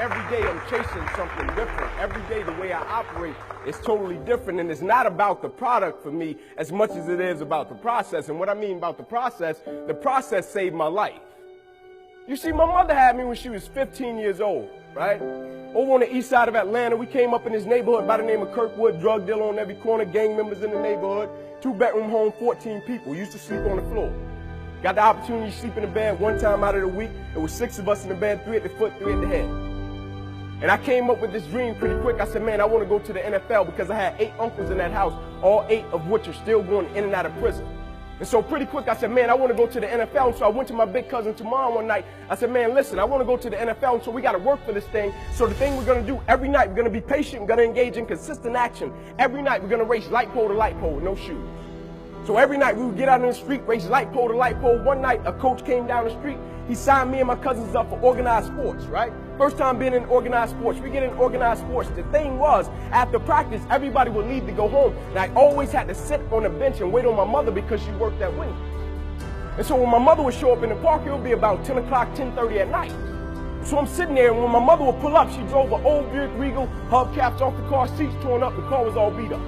every day I'm chasing something different. Every day the way I operate is totally different, and it's not about the product for me as much as it is about the process. And what I mean about the process saved my life. You see, my mother had me when she was 15 years old, right? Over on the east side of Atlanta, we came up in this neighborhood by the name of Kirkwood, drug dealer on every corner, gang members in the neighborhood, 2-bedroom home, 14 people, used to sleep on the floor. Got the opportunity to sleep in the bed one time out of the week. It was 6 of us in the bed, 3 at the foot, 3 at the head. And I came up with this dream pretty quick. I said, man, I want to go to the NFL because I had 8 uncles in that house, all 8 of which are still going in and out of prison. And so pretty quick, I said, man, I want to go to the NFL. And so I went to my big cousin tomorrow one night. I said, man, listen, I want to go to the NFL. And so we got to work for this thing. So the thing we're going to do every night, we're going to be patient. We're going to engage in consistent action. Every night, we're going to race light pole to light pole with no shoes. So every night, we would get out in the street, race light pole to light pole. One night, a coach came down the street. He signed me and my cousins up for organized sports, right? First time being in organized sports. We get in organized sports. The thing was, after practice, everybody would leave to go home. And I always had to sit on the bench and wait on my mother because she worked at Wendy's. And so when my mother would show up in the park, it would be about 10 o'clock, 10:30 at night. So I'm sitting there, and when my mother would pull up, she drove an old Buick Regal, hubcaps off the car, seats torn up, the car was all beat up.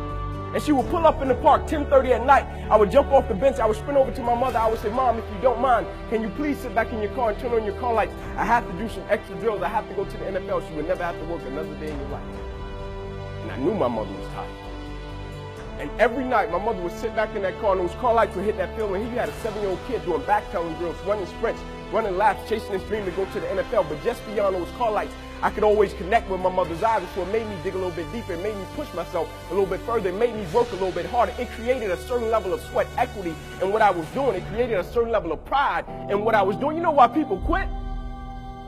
And she would pull up in the park 10:30 at night. I would jump off the bench. I would sprint over to my mother. I would say, Mom, if you don't mind, can you please sit back in your car and turn on your car lights? I have to do some extra drills. I have to go to the NFL. She would never have to work another day in your life. And I knew my mother was tired. And every night, my mother would sit back in that car, and those car lights would hit that field. And he had a 7-year-old kid doing backpedaling drills, running sprints, running laps, chasing his dream to go to the NFL. But just beyond those car lights, I could always connect with my mother's eyes, so it made me dig a little bit deeper. It made me push myself a little bit further. It made me work a little bit harder. It created a certain level of sweat equity in what I was doing. It created a certain level of pride in what I was doing. You know why people quit?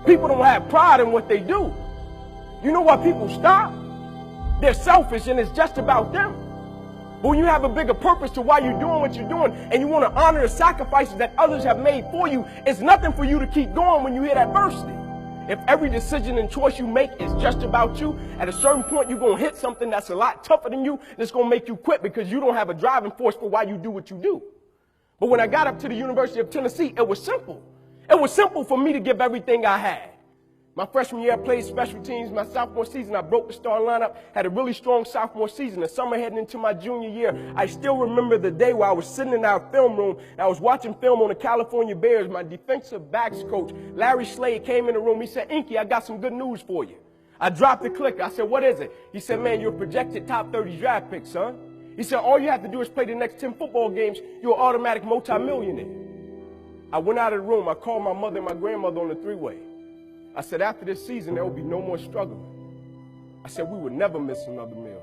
People don't have pride in what they do. You know why people stop? They're selfish, and it's just about them. But when you have a bigger purpose to why you're doing what you're doing, and you want to honor the sacrifices that others have made for you, it's nothing for you to keep going when you hit adversity. If every decision and choice you make is just about you, at a certain point you're going to hit something that's a lot tougher than you, that's going to make you quit because you don't have a driving force for why you do what you do. But when I got up to the University of Tennessee, it was simple. It was simple for me to give everything I had. My freshman year, I played special teams. My sophomore season, I broke the star lineup, had a really strong sophomore season. The summer heading into my junior year, I still remember the day where I was sitting in our film room, and I was watching film on the California Bears. My defensive backs coach, Larry Slade, came in the room. He said, Inky, I got some good news for you. I dropped the clicker. I said, what is it? He said, man, you're a projected top 30 draft pick, son. He said, all you have to do is play the next 10 football games. You're an automatic multimillionaire. I went out of the room. I called my mother and my grandmother on the three-way. I said, after this season, there will be no more struggling. I said, we would never miss another meal.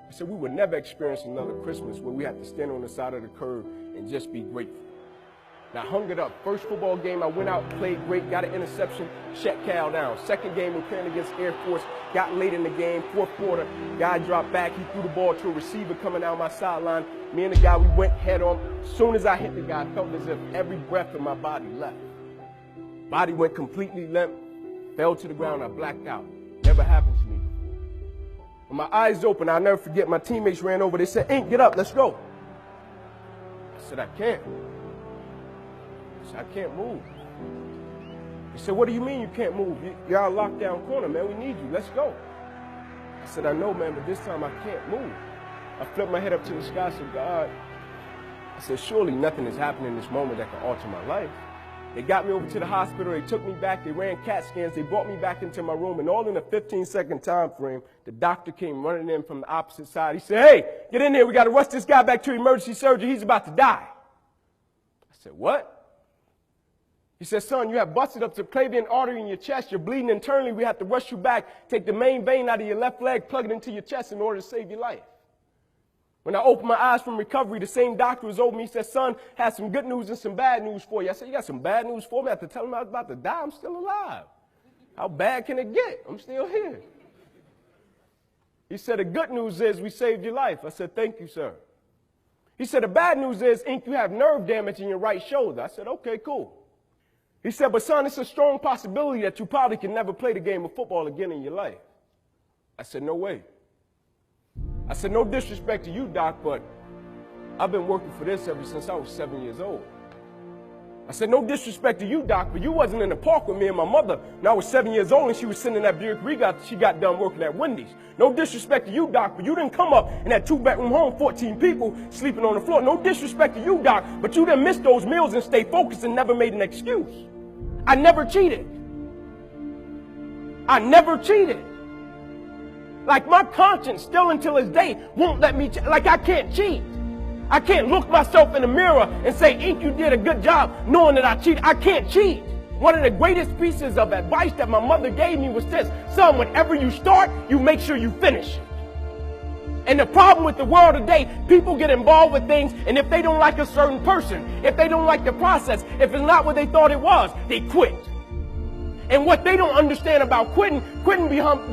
I said, we would never experience another Christmas where we have to stand on the side of the curb and just be grateful. And I hung it up. First football game, I went out, played great, got an interception, shut Cal down. Second game, we're playing against Air Force, got late in the game, fourth quarter, guy dropped back, he threw the ball to a receiver coming down my sideline. Me and the guy, we went head on. As soon as I hit the guy, I felt as if every breath in my body left. Body went completely limp, fell to the ground, I blacked out. Never happened to me before. When my eyes opened, I'll never forget, my teammates ran over, they said, Ink, get up, let's go. I said, I can't. I said, I can't move. They said, what do you mean you can't move? You're our lockdown corner, man, we need you, let's go. I said, I know, man, but this time I can't move. I flipped my head up to the sky, I said, God, I said, surely nothing is happening in this moment that can alter my life. They got me over to the hospital, they took me back, they ran CAT scans, they brought me back into my room, and all in a 15-second time frame, the doctor came running in from the opposite side. He said, hey, get in here, we got to rush this guy back to emergency surgery, he's about to die. I said, what? He said, son, you have busted up the subclavian artery in your chest, you're bleeding internally, we have to rush you back, take the main vein out of your left leg, plug it into your chest in order to save your life. When I opened my eyes from recovery, the same doctor was over me. He said, son, had some good news and some bad news for you. I said, you got some bad news for me? I have to tell him I was about to die. I'm still alive. How bad can it get? I'm still here. He said, the good news is we saved your life. I said, thank you, sir. He said, the bad news is, Ink, you have nerve damage in your right shoulder. I said, okay, cool. He said, but son, it's a strong possibility that you probably can never play the game of football again in your life. I said, no way. I said, no disrespect to you, Doc, but I've been working for this ever since I was 7 years old. I said, no disrespect to you, Doc, but you wasn't in the park with me and my mother. When I was 7 years old and she was sitting in that Buick Regal, she got done working at Wendy's. No disrespect to you, Doc, but you didn't come up in that 2-bedroom home, 14 people sleeping on the floor. No disrespect to you, Doc, but you didn't miss those meals and stay focused and never made an excuse. I never cheated. I never cheated. Like my conscience still until this day won't let me, like I can't cheat. I can't look myself in the mirror and say, Ink, you did a good job knowing that I cheated. I can't cheat. One of the greatest pieces of advice that my mother gave me was this: son, whenever you start, you make sure you finish it. And the problem with the world today, people get involved with things, and if they don't like a certain person, if they don't like the process, if it's not what they thought it was, they quit. And what they don't understand about quitting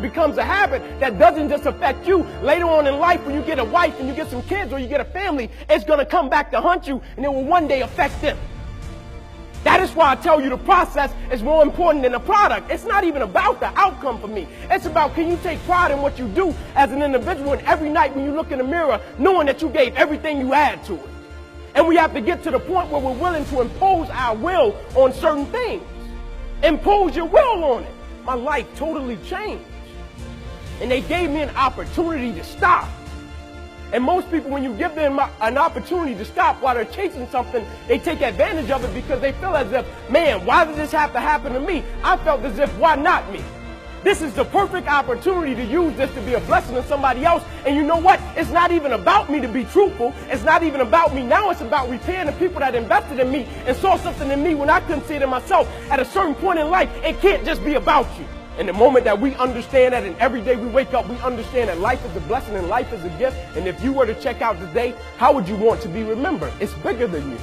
becomes a habit that doesn't just affect you. Later on in life, when you get a wife and you get some kids or you get a family, it's going to come back to hunt you, and it will one day affect them. That is why I tell you the process is more important than the product. It's not even about the outcome for me. It's about, can you take pride in what you do as an individual, and every night when you look in the mirror, knowing that you gave everything you had to it. And we have to get to the point where we're willing to impose our will on certain things. Impose your will on it. My life totally changed. And they gave me an opportunity to stop. And most people, when you give them an opportunity to stop while they're chasing something, they take advantage of it because they feel as if, man, why did this have to happen to me? I felt as if, why not me? This is the perfect opportunity to use this to be a blessing to somebody else. And you know what? It's not even about me to be truthful. It's not even about me. Now it's about repaying the people that invested in me and saw something in me when I couldn't see it in myself. At a certain point in life, it can't just be about you. And the moment that we understand that, and every day we wake up, we understand that life is a blessing and life is a gift. And if you were to check out today, how would you want to be remembered? It's bigger than you.